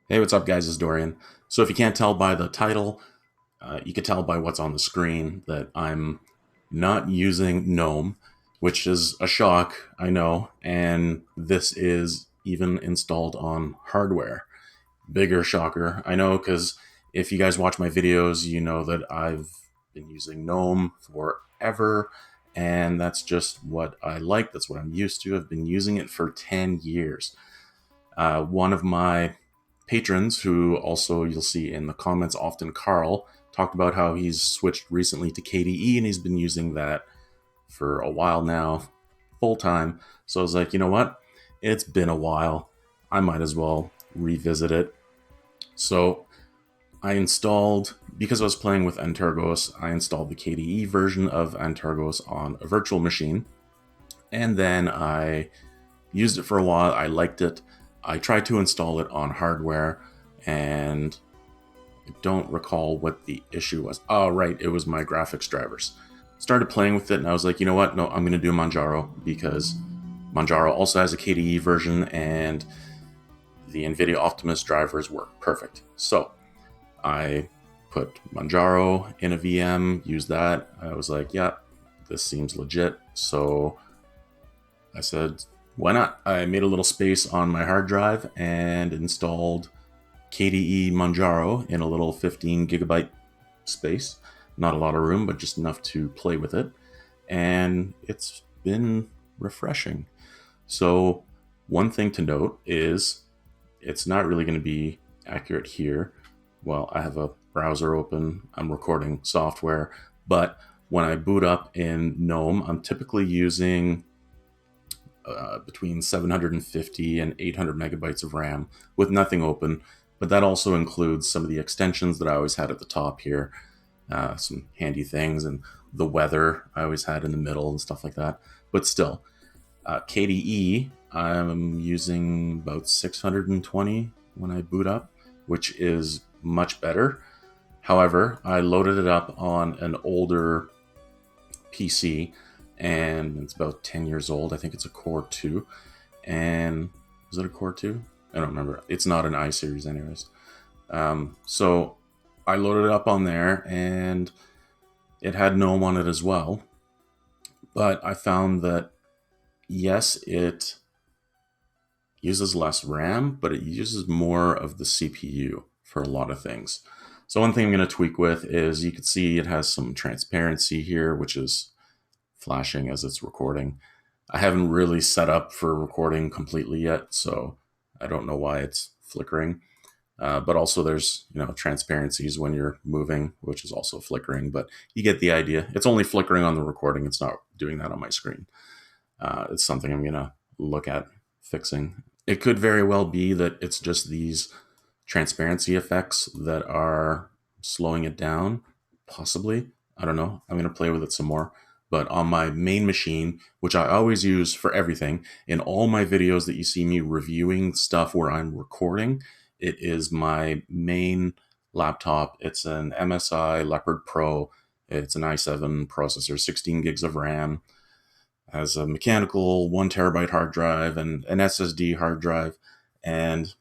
Hey, what's up, guys? It's Dorian. So, if you can't tell by the title, you can tell by what's on the screen that I'm not using GNOME, which is a shock, I know, and this is even installed on hardware. Bigger shocker, I know, because if you guys watch my videos, you know that I've been using GNOME forever, and that's just what I like. That's what I'm used to. I've been using it for 10 years. One of my patrons, who also you'll see in the comments often, Carl, talked about how he's switched recently to KDE and he's been using that for a while now, full time. So I was like, you know what? It's been a while. I might as well revisit it. So I installed, because I was playing with Antergos, I installed the KDE version of Antergos on a virtual machine. And then I used it for a while. I liked it. I tried to install it on hardware, and I don't recall what the issue was. Oh, right, it was my graphics drivers. Started playing with it, and I was like, you know what? No, I'm going to do Manjaro because Manjaro also has a KDE version, and the NVIDIA Optimus drivers work perfect. So I put Manjaro in a VM, used that. I was like, yeah, this seems legit. So I said, why not? I made a little space on my hard drive and installed KDE Manjaro in a little 15 gigabyte space. Not a lot of room, but just enough to play with it. And it's been refreshing. So, one thing to note is it's not really going to be accurate here. Well, I have a browser open, I'm recording software, but when I boot up in GNOME, I'm typically using between 750 and 800 megabytes of RAM with nothing open. But that also includes some of the extensions that I always had at the top here, some handy things, and the weather I always had in the middle and stuff like that. But still, KDE, I'm using about 620 when I boot up, which is much better. However, I loaded it up on an older PC, and it's about 10 years old. I think it's a Core 2. And is it a Core 2? I don't remember. It's not an i series, anyways. So I loaded it up on there, and it had GNOME on it as well. But I found that, yes, it uses less RAM, but it uses more of the CPU for a lot of things. So one thing I'm going to tweak with is you can see it has some transparency here, which is flashing as it's recording. I haven't really set up for recording completely yet, so I don't know why it's flickering. But also there's, transparencies when you're moving, which is also flickering, but you get the idea. It's only flickering on the recording. It's not doing that on my screen. It's something I'm going to look at fixing. It could very well be that it's just these transparency effects that are slowing it down, possibly. I don't know. I'm going to play with it some more. But on my main machine, which I always use for everything, in all my videos that you see me reviewing stuff where I'm recording, it is my main laptop. It's an MSI Leopard Pro. It's an i7 processor, 16 gigs of RAM, has a mechanical 1 terabyte hard drive and an SSD hard drive. And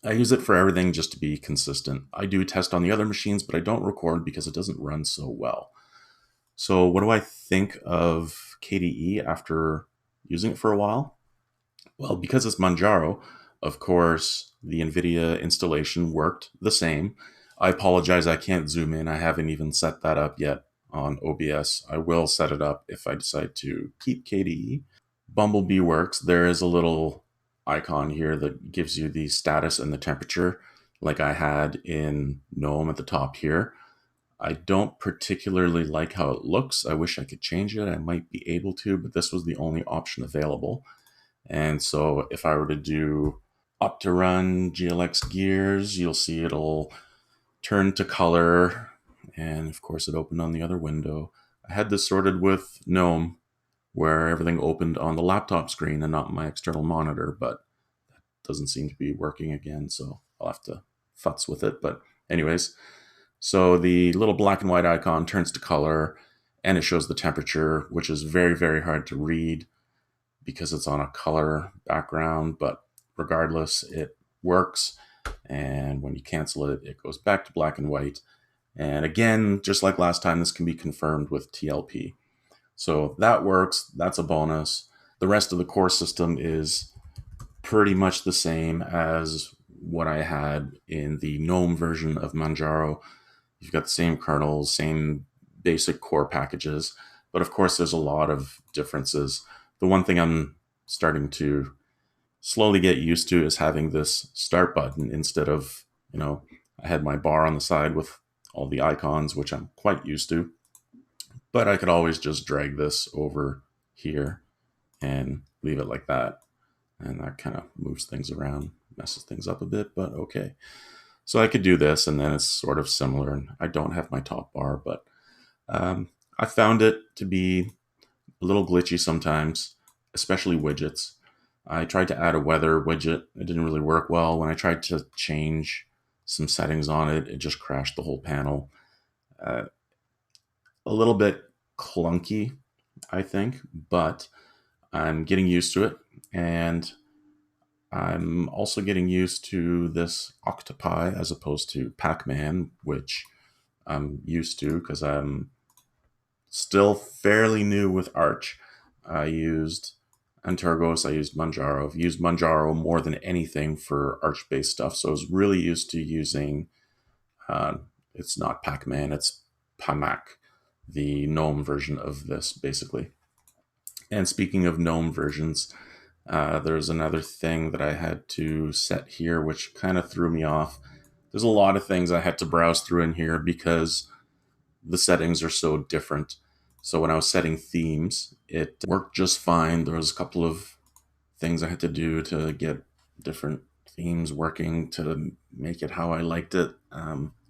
I use it for everything just to be consistent. I do test on the other machines, but I don't record because it doesn't run so well. So, what do I think of KDE after using it for a while? Well, because it's Manjaro, of course, the NVIDIA installation worked the same. I apologize, I can't zoom in. I haven't even set that up yet on OBS. I will set it up if I decide to keep KDE. Bumblebee works. There is a little icon here that gives you the status and the temperature, like I had in GNOME at the top here. I don't particularly like how it looks. I wish I could change it. I might be able to, but this was the only option available. And so if I were to do Optirun GLX gears, you'll see it'll turn to color. And of course, it opened on the other window. I had this sorted with GNOME, where everything opened on the laptop screen and not my external monitor, but that doesn't seem to be working again, so I'll have to futz with it. But anyways, so the little black and white icon turns to color, and it shows the temperature, which is very, very hard to read because it's on a color background, but regardless, it works. And when you cancel it, it goes back to black and white. And again, just like last time, this can be confirmed with TLP. So that works. That's a bonus. The rest of the core system is pretty much the same as what I had in the GNOME version of Manjaro. You've got the same kernels, same basic core packages, but of course there's a lot of differences. The one thing I'm starting to slowly get used to is having this start button instead of, I had my bar on the side with all the icons, which I'm quite used to, but I could always just drag this over here and leave it like that. And that kind of moves things around, messes things up a bit, but okay. So I could do this, and then it's sort of similar. And I don't have my top bar, but I found it to be a little glitchy sometimes, especially widgets. I tried to add a weather widget. It didn't really work well. When I tried to change some settings on it, it just crashed the whole panel. Uh, a little bit clunky, I think, but I'm getting used to it. And I'm also getting used to this octopi as opposed to Pac-Man, which I'm used to because I'm still fairly new with Arch. I used Antergos, I used Manjaro. I've used Manjaro more than anything for Arch-based stuff, so I was really used to using, uh, it's not Pac-Man, it's Pamak, the GNOME version of this, basically. And speaking of GNOME versions, there's another thing that I had to set here, which kind of threw me off. There's a lot of things I had to browse through in here because the settings are so different. So when I was setting themes, it worked just fine. There was a couple of things I had to do to get different themes working to make it how I liked it.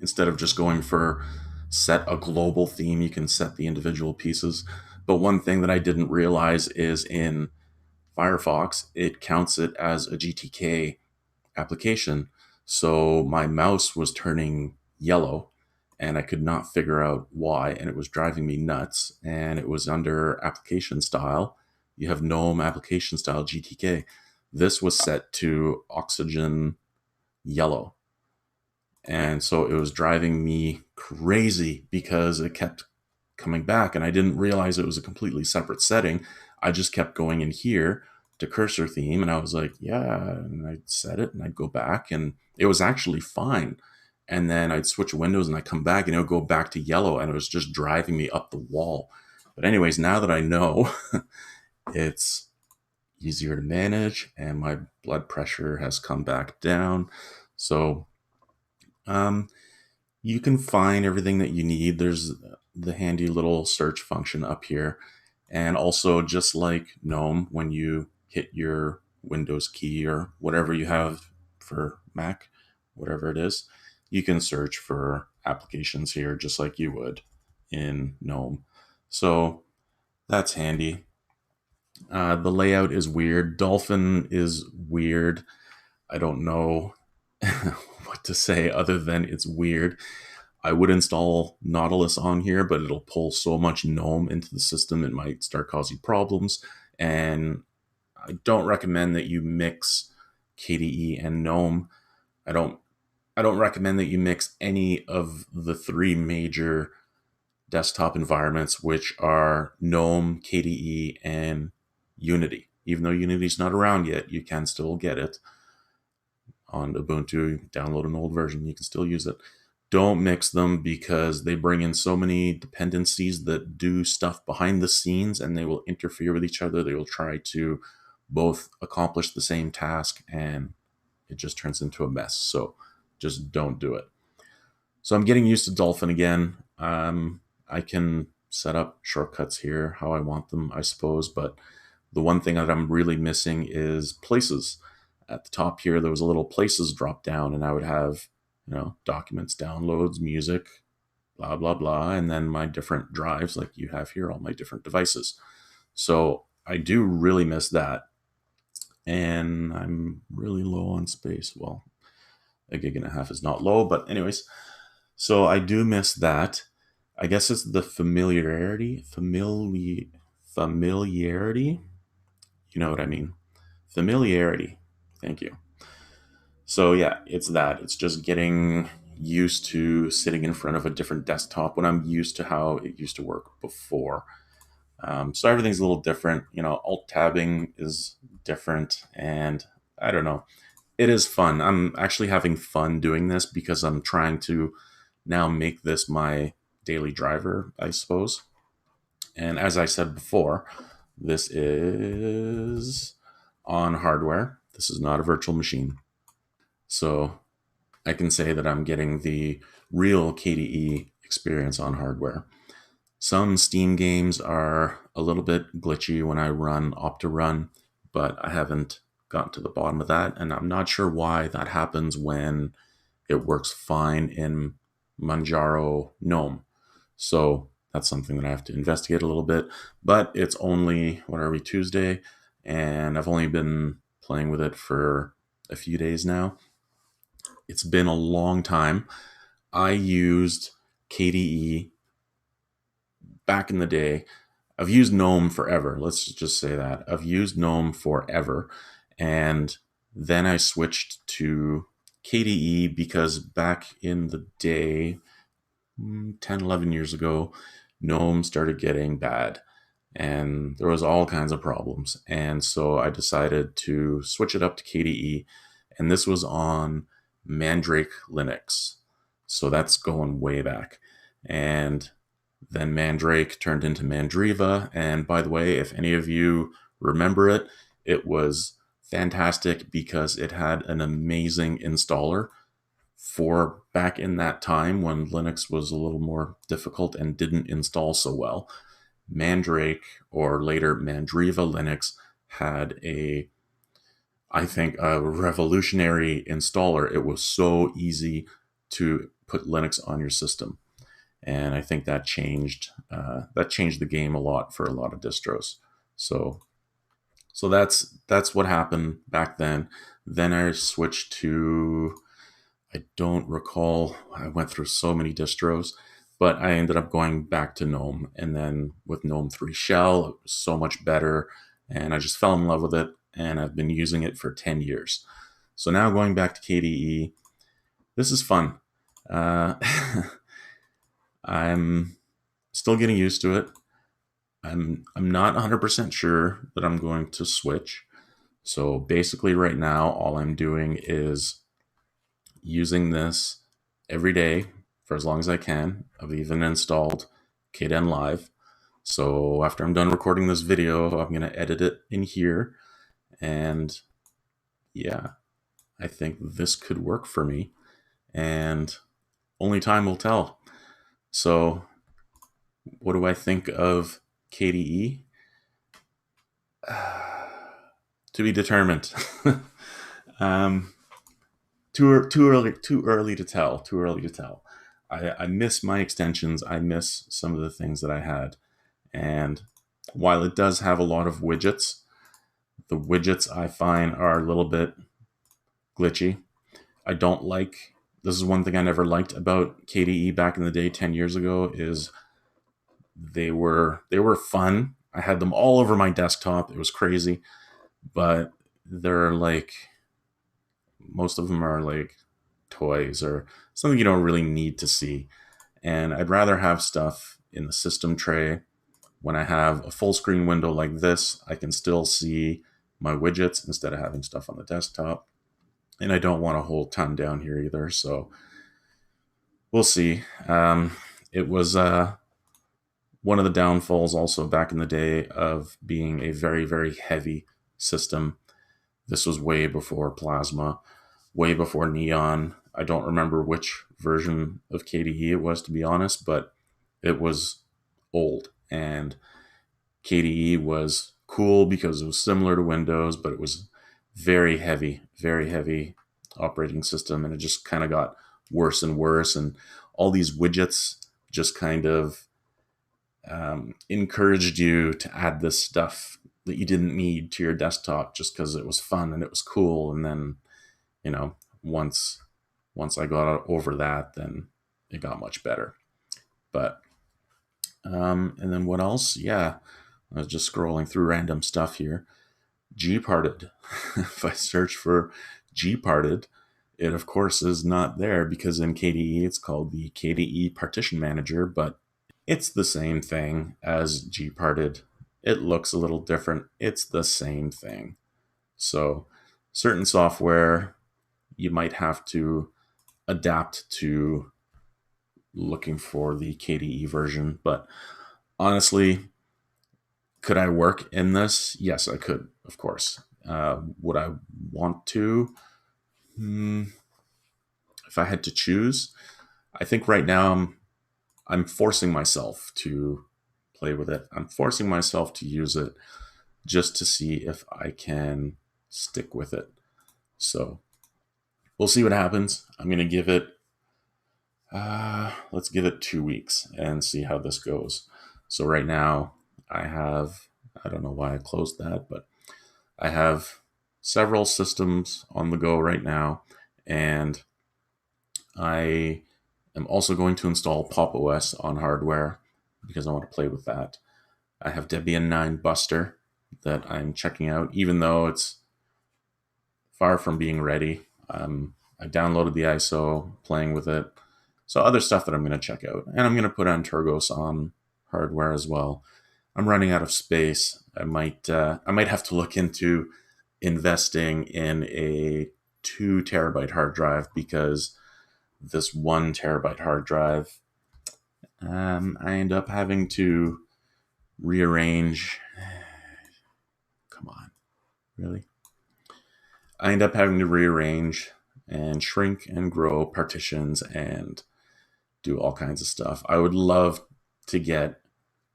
Instead of just going for set a global theme, you can set the individual pieces. But one thing that I didn't realize is in Firefox, it counts it as a GTK application. So my mouse was turning yellow and I could not figure out why, and it was driving me nuts. And it was under application style. You have GNOME application style GTK. This was set to oxygen yellow. And so it was driving me crazy because it kept coming back and I didn't realize it was a completely separate setting. I just kept going in here to cursor theme and I was like, yeah, and I'd set it and I'd go back and it was actually fine. And then I'd switch windows and I'd come back and it would go back to yellow and it was just driving me up the wall. But anyways, now that I know, it's easier to manage and my blood pressure has come back down. So um, you can find everything that you need. There's the handy little search function up here. And also, just like GNOME, when you hit your Windows key or whatever you have for Mac, whatever it is, you can search for applications here just like you would in GNOME. So that's handy. The layout is weird. Dolphin is weird. I don't know what to say other than it's weird. I would install Nautilus on here, but it'll pull so much GNOME into the system it might start causing problems. And I don't recommend that you mix KDE and GNOME. I don't I don't recommend that you mix any of the three major desktop environments, which are GNOME, KDE, and Unity. Even though Unity's not around yet, you can still get it on Ubuntu. Download an old version, you can still use it. Don't mix them because they bring in so many dependencies that do stuff behind the scenes and they will interfere with each other. They will try to both accomplish the same task and it just turns into a mess. So just don't do it. So I'm getting used to Dolphin again. I can set up shortcuts here how I want them, I suppose, but the one thing that I'm really missing is places. At the top here, there was a little places drop down, and I would have, documents, downloads, music, blah, blah, blah, and then my different drives, like you have here, all my different devices. So I do really miss that. And I'm really low on space. Well, a gig and a half is not low, but anyways, so I do miss that. I guess it's the familiarity. You know what I mean? Familiarity. Thank you. So yeah, it's that. It's just getting used to sitting in front of a different desktop when I'm used to how it used to work before. So everything's a little different. Alt tabbing is different, and I don't know. It is fun. I'm actually having fun doing this because I'm trying to now make this my daily driver, I suppose. And as I said before, this is on hardware. This is not a virtual machine. So I can say that I'm getting the real KDE experience on hardware. Some Steam games are a little bit glitchy when I run Optorun, but I haven't gotten to the bottom of that, and I'm not sure why that happens when it works fine in Manjaro Gnome. So that's something that I have to investigate a little bit. But it's only, what are we, Tuesday? And I've only been playing with it for a few days now. It's been a long time. I used KDE back in the day. I've used GNOME forever. Let's just say that. I've used GNOME forever. And then I switched to KDE because back in the day, 10, 11 years ago, GNOME started getting bad and there was all kinds of problems. And so I decided to switch it up to KDE. And this was on Mandrake Linux. So that's going way back. And then Mandrake turned into Mandriva. And by the way, if any of you remember it, it was fantastic because it had an amazing installer for back in that time when Linux was a little more difficult and didn't install so well. Mandrake, or later Mandriva Linux, had I think, a revolutionary installer. It was so easy to put Linux on your system, and I think that changed the game a lot for a lot of distros. So that's what happened back then. Then I switched to, I don't recall. I went through so many distros, but I ended up going back to GNOME. And then with GNOME 3 Shell, it was so much better. And I just fell in love with it. And I've been using it for 10 years. So now going back to KDE, this is fun. I'm still getting used to it. I'm not 100% sure that I'm going to switch. So basically right now, all I'm doing is using this every day for as long as I can. I've even installed KDE Live. So after I'm done recording this video, I'm going to edit it in here. And yeah, I think this could work for me. And only time will tell. So what do I think of KDE? To be determined. um, too early to tell. Too early to tell. I miss my extensions. I miss some of the things that I had. And while it does have a lot of widgets, the widgets I find are a little bit glitchy. I don't like, this is one thing I never liked about KDE back in the day 10 years ago, is they were fun. I had them all over my desktop. It was crazy. But they're like, most of them are like toys or something you don't really need to see. And I'd rather have stuff in the system tray. When I have a full screen window like this, I can still see my widgets instead of having stuff on the desktop. And I don't want a whole ton down here either. So we'll see. It was one of the downfalls also back in the day of being a very, very heavy system. This was way before Plasma, way before Neon. I don't remember which version of KDE it was, to be honest, but it was old. And KDE was cool because it was similar to Windows, but it was very heavy operating system. And it just kind of got worse and worse. And all these widgets just kind of encouraged you to add this stuff that you didn't need to your desktop just because it was fun and it was cool. And then, once I got over that, then it got much better. But and then what else? Yeah, I was just scrolling through random stuff here. Gparted. If I search for Gparted, It, of course, is not there because in KDE it's called the KDE Partition Manager, but it's the same thing as gparted. It looks a little different. It's the same thing. So certain software you might have to adapt to looking for the KDE version. But honestly, could I work in this? Yes, I could, of course. Would I want to? If I had to choose, I think right now I'm forcing myself to play with it. I'm forcing myself to use it just to see if I can stick with it. So we'll see what happens. I'm going to give it, let's give it 2 weeks and see how this goes. So right now I have, I don't know why I closed that, but I have several systems on the go right now. And I am also going to install Pop! OS on hardware because I want to play with that. I have Debian 9 Buster that I'm checking out, even though it's far from being ready. I downloaded the ISO, playing with it. So other stuff that I'm going to check out. And I'm going to put Antergos on hardware as well. I'm running out of space. I might have to look into investing in a 2 terabyte hard drive because this 1 terabyte hard drive, I end up having to rearrange. Come on, really? I end up having to rearrange and shrink and grow partitions and do all kinds of stuff. I would love to get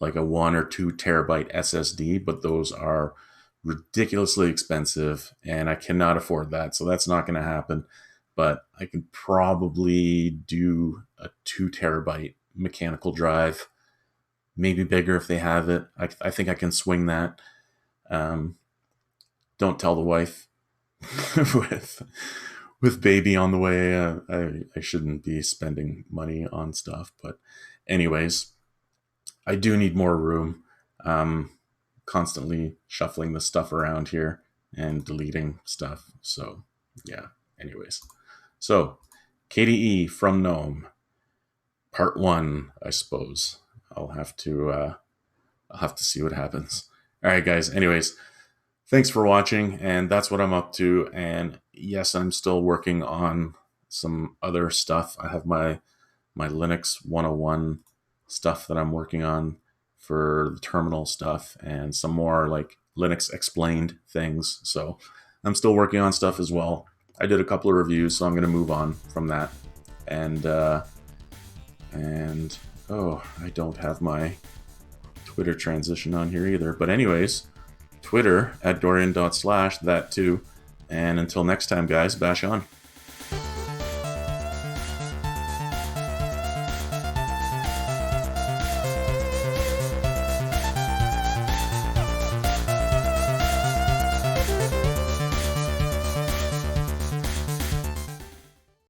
like a 1 or 2 terabyte SSD, but those are ridiculously expensive and I cannot afford that. So that's not going to happen. But I could probably do a 2 terabyte mechanical drive, maybe bigger if they have it. I think I can swing that. Don't tell the wife. with baby on the way, I shouldn't be spending money on stuff. But anyways, I do need more room. Constantly shuffling the stuff around here and deleting stuff. So yeah, anyways. So KDE from GNOME, part 1, I suppose. I'll have to see what happens. All right, guys. Anyways, thanks for watching, and that's what I'm up to. And yes, I'm still working on some other stuff. I have my Linux 101 stuff that I'm working on for the terminal stuff and some more like Linux explained things. So I'm still working on stuff as well. I did a couple of reviews, so I'm going to move on from that. And oh, I don't have my Twitter transition on here either. But anyways, Twitter at Dorian.slash, that too. And until next time, guys, bash on.